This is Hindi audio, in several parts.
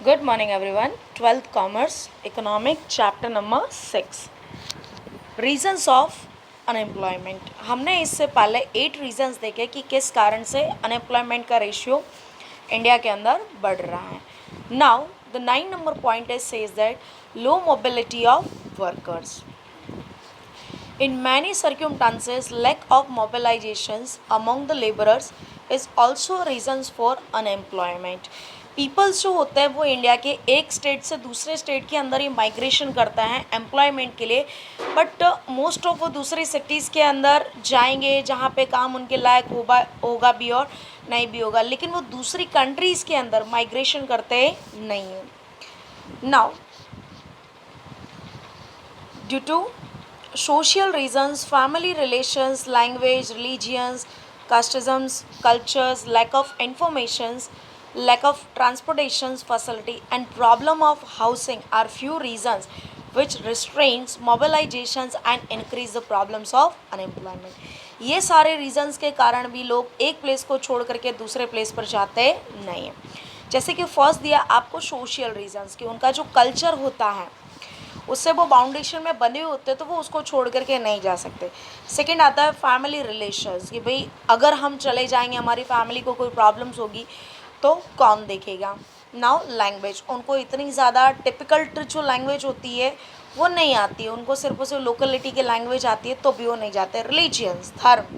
Good morning everyone. 12th Commerce Economic Chapter number 6 Reasons of Unemployment. हमने इससे पहले 8 रीजंस देखे कि किस कारण से अनएम्प्लॉयमेंट का रेशियो इंडिया के अंदर बढ़ रहा है. Now the 9 number point is says that low mobility of workers. In many circumstances, lack of mobilizations among the laborers is also reasons for unemployment. Peoples जो होते हैं वो इंडिया के एक स्टेट से दूसरे स्टेट के अंदर ही माइग्रेशन करता है एम्प्लॉयमेंट के लिए, बट मोस्ट ऑफ वो दूसरी सिटीज़ के अंदर जाएंगे जहाँ पे काम उनके लायक होगा भी और नहीं भी होगा, लेकिन वो दूसरी कंट्रीज़ के अंदर माइग्रेशन करते नहीं हैं. Now due to social reasons, family relations, language, religions, casteisms, cultures, lack of informations, lack of transportation facility and problem of housing are few reasons which restrains mobilizations and increase the problems of unemployment. ये सारे reasons के कारण भी लोग एक प्लेस को छोड़ करके दूसरे प्लेस पर जाते नहीं हैं. जैसे कि फर्स्ट दिया आपको सोशल रीजंस कि उनका जो कल्चर होता है उससे वो बाउंडेशन में बने हुए होते हैं तो वो उसको छोड़ करके नहीं जा सकते. सेकंड आता है फैमिली रिलेशंस कि भाई अगर हम चले जाएंगे हमारी फैमिली को कोई प्रॉब्लम्स होगी तो कौन देखेगा. नाउ लैंग्वेज, उनको इतनी ज़्यादा टिपिकल जो लैंग्वेज होती है वो नहीं आती है, उनको सिर्फ उसे लोकलिटी की लैंग्वेज आती है तो भी वो नहीं जाते. रिलीजियंस, धर्म,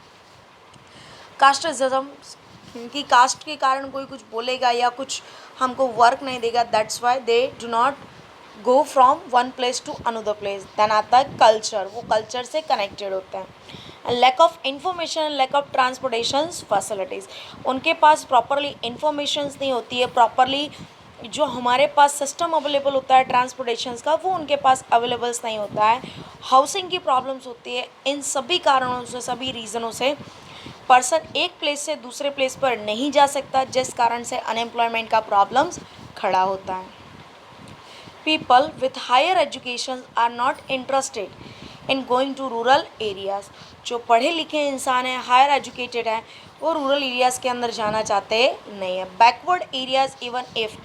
कास्टिज्म कि कास्ट के कारण कोई कुछ बोलेगा या कुछ हमको वर्क नहीं देगा, that's why they do not go from one place to another place. Then आता है कल्चर, वो कल्चर से कनेक्टेड होते हैं. Lack of information, lack of transportation facilities, उनके पास प्रॉपरली इंफॉर्मेशन नहीं होती है, प्रॉपरली जो हमारे पास सिस्टम अवेलेबल होता है ट्रांसपोर्टेशन का वो उनके पास अवेलेबल्स नहीं होता है. हाउसिंग की प्रॉब्लम्स होती है. इन सभी कारणों से, सभी रीज़नों से पर्सन एक प्लेस से दूसरे प्लेस पर नहीं जा सकता, जिस कारण से अनएम्प्लॉयमेंट का प्रॉब्लम्स खड़ा होता है. People with higher education are not interested in going to rural areas. जो पढ़े लिखे इंसान हैं, हायर एजुकेटेड हैं, वो रूरल एरियाज़ के अंदर जाना चाहते नहीं हैं. Backward areas even if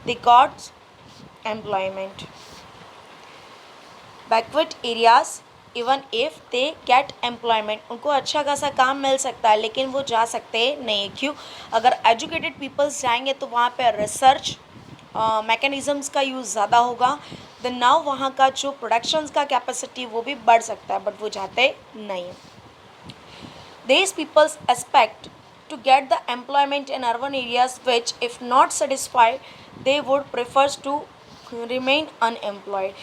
they got employment. Backward areas even if they get employment, उनको अच्छा खासा काम मिल सकता है लेकिन वो जा सकते नहीं. क्यों? अगर एजुकेटेड पीपल्स जाएंगे तो वहाँ पे रिसर्च मैकेनिज़म्स का यूज़ ज़्यादा होगा, देन नाउ वहाँ का जो प्रोडक्शंस का कैपेसिटी वो भी बढ़ सकता है, बट वो जाते नहीं. These peoples expect to get the employment in urban areas which if not satisfied they would prefer to remain unemployed.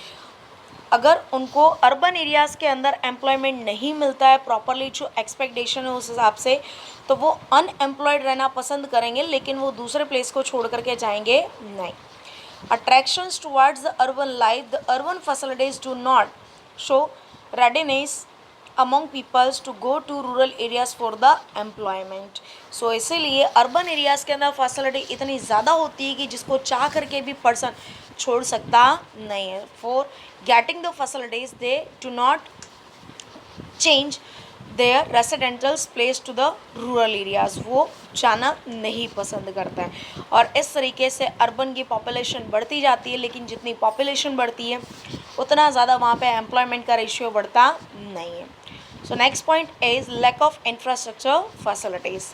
अगर उनको अर्बन एरियाज़ के अंदर एम्प्लॉयमेंट नहीं मिलता है प्रॉपरली जो एक्सपेक्टेशन है उस हिसाब से, तो वो अनएम्प्लॉयड रहना पसंद करेंगे लेकिन वो दूसरे प्लेस को छोड़ करके जाएंगे नहीं. Attractions towards the urban life, the urban facilities do not show readiness among peoples to go to rural areas for the employment. So इसीलिए अर्बन एरियाज़ के अंदर फैसिलिटी इतनी ज़्यादा होती है कि जिसको चाह करके भी पर्सन छोड़ सकता नहीं है. For getting the facilities they do not change their residentials place to the rural areas, वो जाना नहीं पसंद करता है. और इस तरीके से अर्बन की पॉपुलेशन बढ़ती जाती है, लेकिन जितनी पॉपुलेशन बढ़ती है उतना ज़्यादा वहाँ पे एम्प्लॉयमेंट का रेशियो बढ़ता नहीं है. So next point is lack of infrastructure facilities.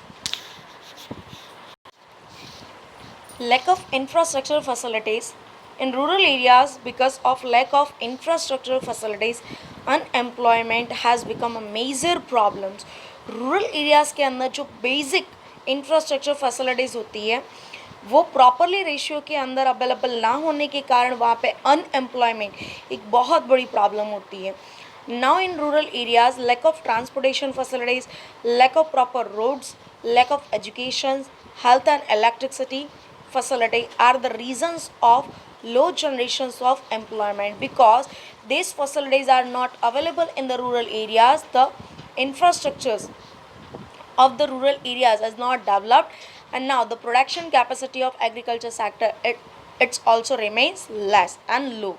Lack of infrastructure facilities in rural areas. Because of lack of infrastructure facilities, unemployment has become a major problem. Rural areas के अंदर जो बेसिक इंफ्रास्ट्रक्चर फैसिलिटीज़ होती है वो प्रॉपरली रेशियो के अंदर अवेलेबल ना होने के कारण वहाँ पे अनएम्प्लॉयमेंट एक बहुत बड़ी प्रॉब्लम होती है. Now in rural areas, lack of transportation facilities, lack of proper roads, lack of education, health and electricity facility are the reasons of low generations of employment. Because these facilities are not available in the rural areas, the infrastructures of the rural areas is not developed, and now the production capacity of agriculture sector it's also remains less and low.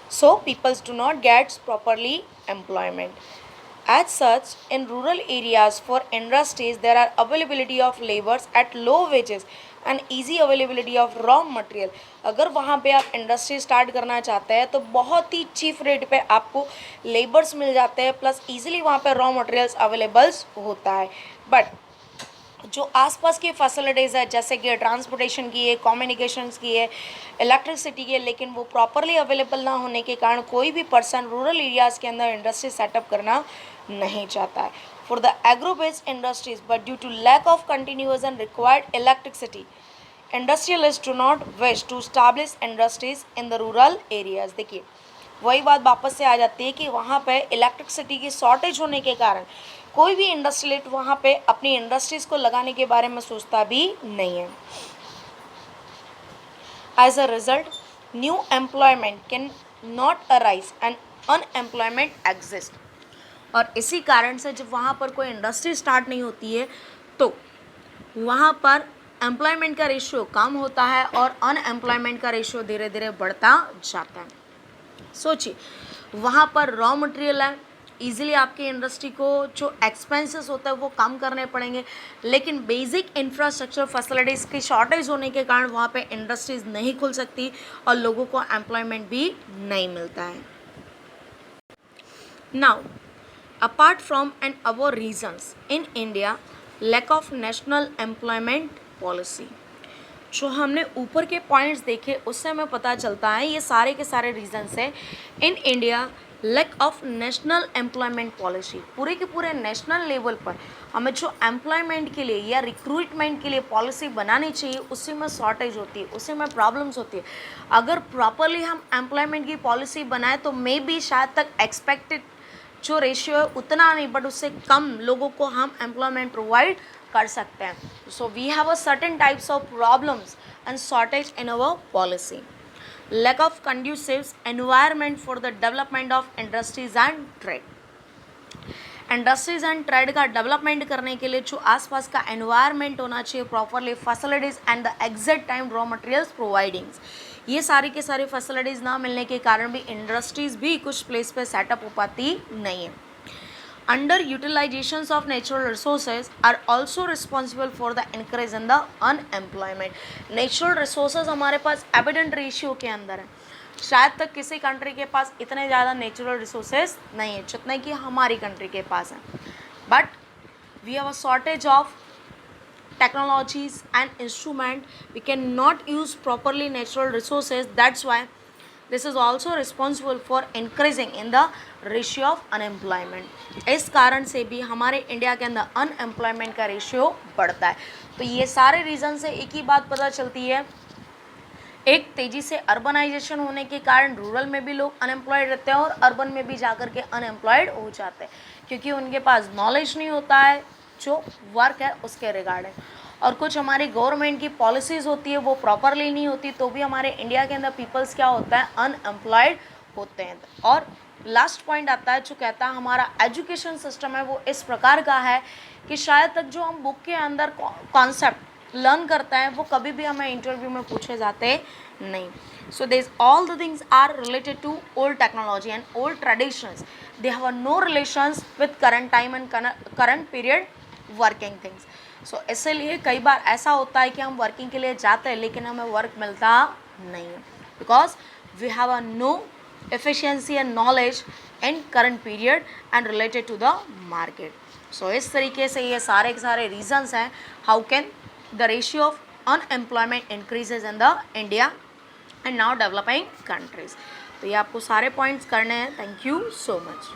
So people do not get properly employment. As such, in rural areas for industries there are availability of laborers at low wages and easy availability of raw material. अगर वहाँ पे आप इंडस्ट्री स्टार्ट करना चाहते हैं तो बहुत ही चीप रेट पे आपको लेबर्स मिल जाते हैं, प्लस ईजिली वहाँ पे रॉ मटेरियल्स अवेलेबल्स होता है। बट जो आसपास की फैसिलिटीज़ है, जैसे कि ट्रांसपोर्टेशन की है, कम्युनिकेशंस की है, इलेक्ट्रिसिटी की है, लेकिन वो प्रॉपरली अवेलेबल ना होने के कारण कोई भी पर्सन रूरल एरियाज़ के अंदर इंडस्ट्री सेटअप करना नहीं चाहता है। For the agro based industries but due to lack of continuous and required electricity, industrialist do not wish to establish industries in the rural areas. देखिए वही बात वापस से आ जाती है कि वहाँ पे इलेक्ट्रिसिटी की शॉर्टेज होने के कारण कोई भी इंडस्ट्रियलिस्ट वहाँ पे अपनी इंडस्ट्रीज़ को लगाने के बारे में सोचता भी नहीं है। As a result new employment can not arise and unemployment exist. और इसी कारण से जब वहाँ पर कोई इंडस्ट्री स्टार्ट नहीं होती है तो वहाँ पर एम्प्लॉयमेंट का रेशियो कम होता है और अनएम्प्लॉयमेंट का रेशियो धीरे धीरे बढ़ता जाता है। सोचिए वहाँ पर रॉ मटेरियल है, ईजिली आपकी इंडस्ट्री को जो एक्सपेंसेस होता है वो कम करने पड़ेंगे, लेकिन बेसिक इंफ्रास्ट्रक्चर फैसिलिटीज़ की शॉर्टेज होने के कारण वहाँ पे इंडस्ट्रीज़ नहीं खुल सकती और लोगों को एम्प्लॉयमेंट भी नहीं मिलता है। Now apart from and our reasons in India lack of national employment policy. जो हमने ऊपर के पॉइंट्स देखे उससे हमें पता चलता है ये सारे के सारे रीजंस हैं in India lack of national employment policy. पूरे के पूरे नेशनल लेवल पर हमें जो एम्प्लॉयमेंट के लिए या रिक्रूटमेंट के लिए पॉलिसी बनानी चाहिए उसी में शॉर्टेज होती है, उसी में प्रॉब्लम्स होती है। अगर प्रॉपरली हम एम्प्लॉयमेंट की पॉलिसी बनाए तो मे बी शायद तक एक्सपेक्टेड जो रेशियो है उतना नहीं बट उससे कम लोगों को हम एम्प्लॉयमेंट प्रोवाइड कर सकते हैं। So we have a certain types of problems and shortage in our policy. Lack of conducive environment for the development of industries and trade. Industries and trade का डेवलपमेंट करने के लिए जो आसपास का एनवायरनमेंट होना चाहिए, properly facilities and the exact time raw materials providings, ये सारी के सारी फैसिलिटीज़ ना मिलने के कारण भी इंडस्ट्रीज़ भी कुछ प्लेस पे सेटअप हो पाती नहीं है। Under utilisations of natural resources are also responsible for the increase in the unemployment. Natural resources हमारे पास एबिडेंट रेशियो के अंदर है, शायद तक किसी कंट्री के पास इतने ज़्यादा नेचुरल रिसोर्सेज नहीं है जितने कि हमारी कंट्री के पास हैं, but we have a shortage of technologies and instrument. We cannot use properly natural resources. That's why this is also responsible for increasing in the ratio of unemployment. इस कारण से भी हमारे इंडिया के अंदर अनएम्प्लॉयमेंट का रेशियो बढ़ता है। तो ये सारे रीज़न से एक ही बात पता चलती है, एक तेज़ी से अर्बनाइजेशन होने के कारण रूरल में भी लोग अनएम्प्लॉयड रहते हैं और अर्बन में भी जाकर के अनएम्प्लॉयड हो जाते हैं क्योंकि उनके पास नॉलेज नहीं होता है जो वर्क है उसके रिगार्डिंग। और कुछ हमारी गवर्नमेंट की पॉलिसीज़ होती है वो प्रॉपरली नहीं होती तो भी हमारे इंडिया के अंदर पीपल्स क्या होता है, अनएम्प्लॉयड होते हैं। और लास्ट पॉइंट आता है जो कहता है हमारा एजुकेशन सिस्टम है वो इस प्रकार का है कि शायद तक जो हम बुक के अंदर कॉन्सेप्ट लर्न करते हैं वो कभी भी हमें इंटरव्यू में पूछे जाते नहीं। So this all the things are related to old technology and old traditions, they have no relations with current time and current period working things. सो इसलिए कई बार ऐसा होता है कि हम वर्किंग के लिए जाते हैं लेकिन हमें वर्क मिलता नहीं है because we have a no efficiency and knowledge in current period and related to the market. So इस तरीके से ये सारे के सारे reasons हैं how can the ratio of unemployment increases in the India and now developing countries. तो ये आपको सारे points करने हैं. Thank you so much.